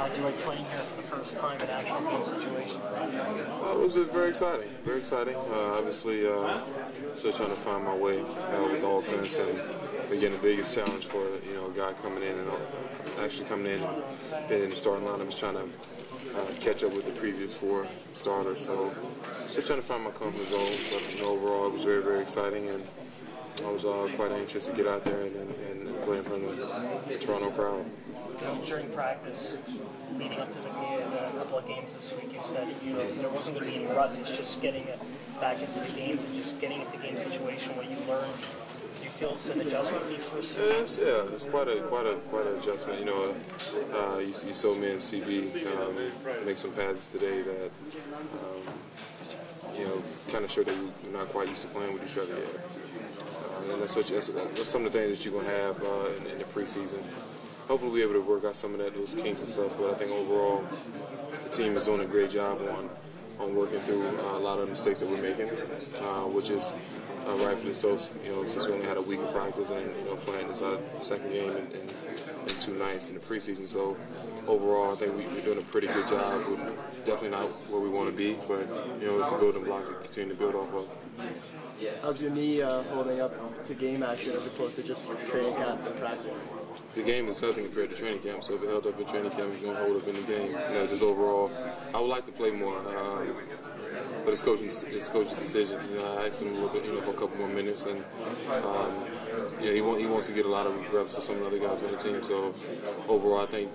How'd you like playing here for the first time in actual game situation? It was very exciting. Very exciting. Obviously, still trying to find my way with the offense, and again, the biggest challenge for a guy coming in and actually coming in and being in the starting lineup is trying to catch up with the previous 4 starters. So, still trying to find my comfort zone. But overall, it was very, very exciting, and I was quite anxious to get out there and play in front of the Toronto crowd. During practice, leading up to the couple of games this week, you said there wasn't going to be any rust. It's just getting it back into the games and just getting into the game situation where you learn. Do you feel it's an adjustment these first? It's quite an adjustment. You saw me and CB make some passes today that kind of showed that we're not quite used to playing with each other yet. And that's some of the things that you're gonna have in the preseason. Hopefully, we'll be able to work out some of those kinks and stuff. But I think overall, the team is doing a great job on working through a lot of the mistakes that we're making, which is rightfully so. Since we only had a week of practice and playing this second game in 2 nights in the preseason. So overall, I think we're doing a pretty good job. We're definitely not where we want to be, but it's a building block to continue to build off of. How's your knee holding up to game action as opposed to just training camp and practice? The game is nothing compared to training camp, so if it held up in training camp, it's going to hold up in the game. Just overall, I would like to play more, but it's coach's decision. I asked him a little bit, for a couple more minutes, and he wants to get a lot of reps to some of the other guys on the team. So overall, I think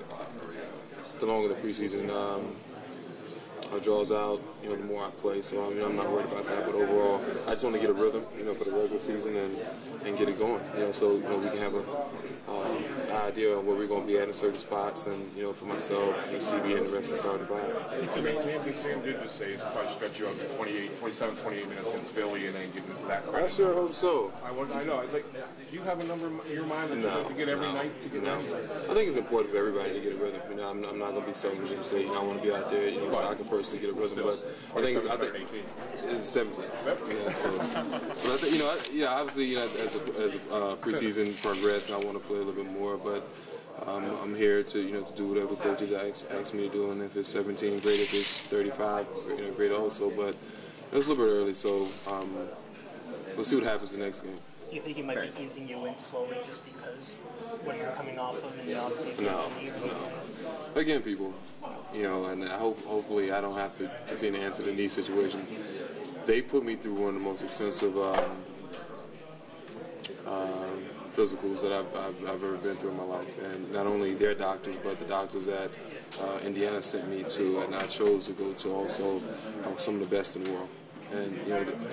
the longer the preseason draws out, the more I play. So I'm not worried about that. But overall, I just want to get a rhythm, for the regular season and get it going. So we can have an idea of where we're going to be at in certain spots, and for myself, CB, and the rest of the starting five. Sam did just say it's probably stretch you out to 27, 28 minutes against Philly, and then get into that. I sure hope so. I know. Do you have a number in your mind that you have to get every night to get ready? I think it's important for everybody to get a rhythm. I'm not going to be selfish and say I want to be out there, so I can personally get a rhythm. But I think it's 17. But obviously, as a preseason progresses, I want to play a little bit more. But I'm here to do whatever coaches ask me to do, and if it's 17, great. If it's 35, great also. But it's a little bit early, so we'll see what happens the next game. Do you think it might be easing you in slowly just because what you're coming off of in the offseason? No. Again, people, and hopefully I don't have to continue to answer the knee situation. They put me through one of the most extensive physicals that I've ever been through in my life, and not only their doctors, but the doctors that Indiana sent me to, and I chose to go to also some of the best in the world. And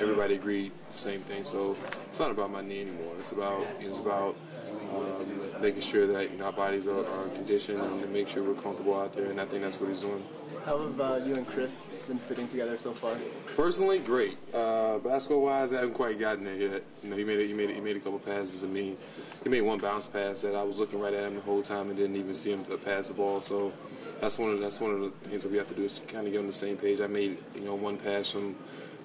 everybody agreed the same thing. So it's not about my knee anymore. It's about making sure that our bodies are conditioned and to make sure we're comfortable out there. And I think that's what he's doing. How have you and Chris been fitting together so far? Personally, great. Basketball-wise, I haven't quite gotten there yet. He made a couple passes to me. He made one bounce pass that I was looking right at him the whole time and didn't even see him pass the ball. So that's one of the things that we have to do is kind of get on the same page. I made one pass from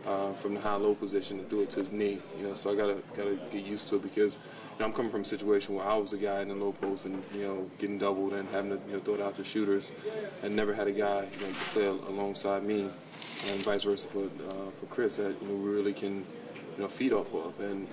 the high-low position and threw it to his knee. So I gotta get used to it because I'm coming from a situation where I was a guy in the low post and getting doubled and having to throw it out to shooters, and never had a guy to play alongside me, and vice versa for Chris that we really can feed off of. And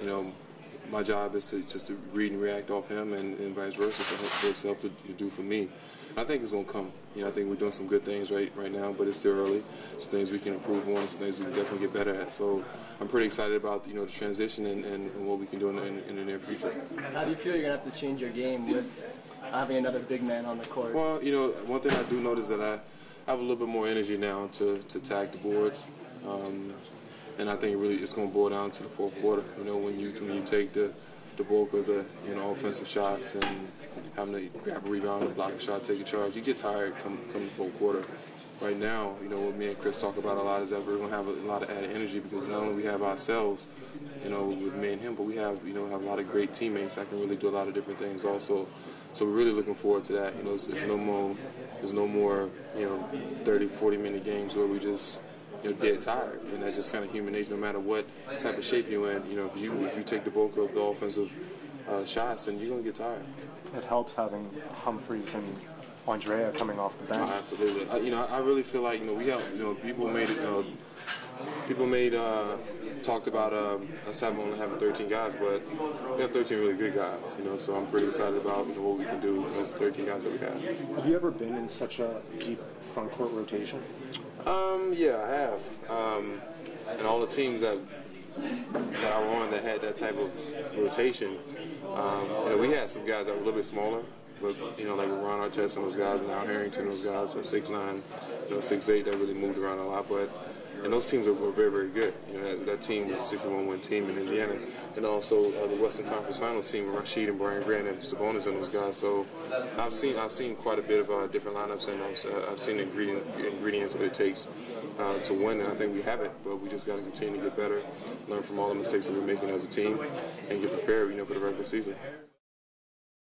my job is to just to read and react off him, and vice versa for himself to do for me. I think it's going to come. I think we're doing some good things right now, but it's still early. Some things we can improve on, some things we can definitely get better at. So I'm pretty excited about the transition and what we can do in the near future. How do you feel you're going to have to change your game with having another big man on the court? Well, one thing I do notice that I have a little bit more energy now to attack the boards. And I think really it's going to boil down to the fourth quarter. When you take the bulk of the offensive shots and having to grab a rebound and block a shot, take a charge, you get tired come the fourth quarter. Right now, what me and Chris talk about a lot is that we're going to have a lot of added energy because not only we have ourselves, with me and him, but we have have a lot of great teammates that can really do a lot of different things also. So we're really looking forward to that. There's no more 30, 40-minute games where we just dead tired, and that's just kind of human nature. No matter what type of shape you're in, if you take the bulk of the offensive shots, then you're gonna get tired. It helps having Humphreys and Andrea coming off the bench. Oh, absolutely. I really feel like we have people made it. People talked about us only having 13 guys, but we have 13 really good guys. So I'm pretty excited about what we can do with the 13 guys that we have. Have you ever been in such a deep front court rotation? Yeah, I have. And all the teams that I were on that had that type of rotation, we had some guys that were a little bit smaller, but like Ron Artest and those guys, and Al Harrington, those guys are 6'9", 6'8", that really moved around a lot. And those teams were very, very good. That team was a 61-win team in Indiana, and also the Western Conference Finals team with Rashid and Brian Grant and Sabonis and those guys. So I've seen quite a bit of different lineups, and I've seen the ingredients that it takes to win, and I think we have it. But we just got to continue to get better, learn from all the mistakes that we're making as a team, and get prepared, for the regular season.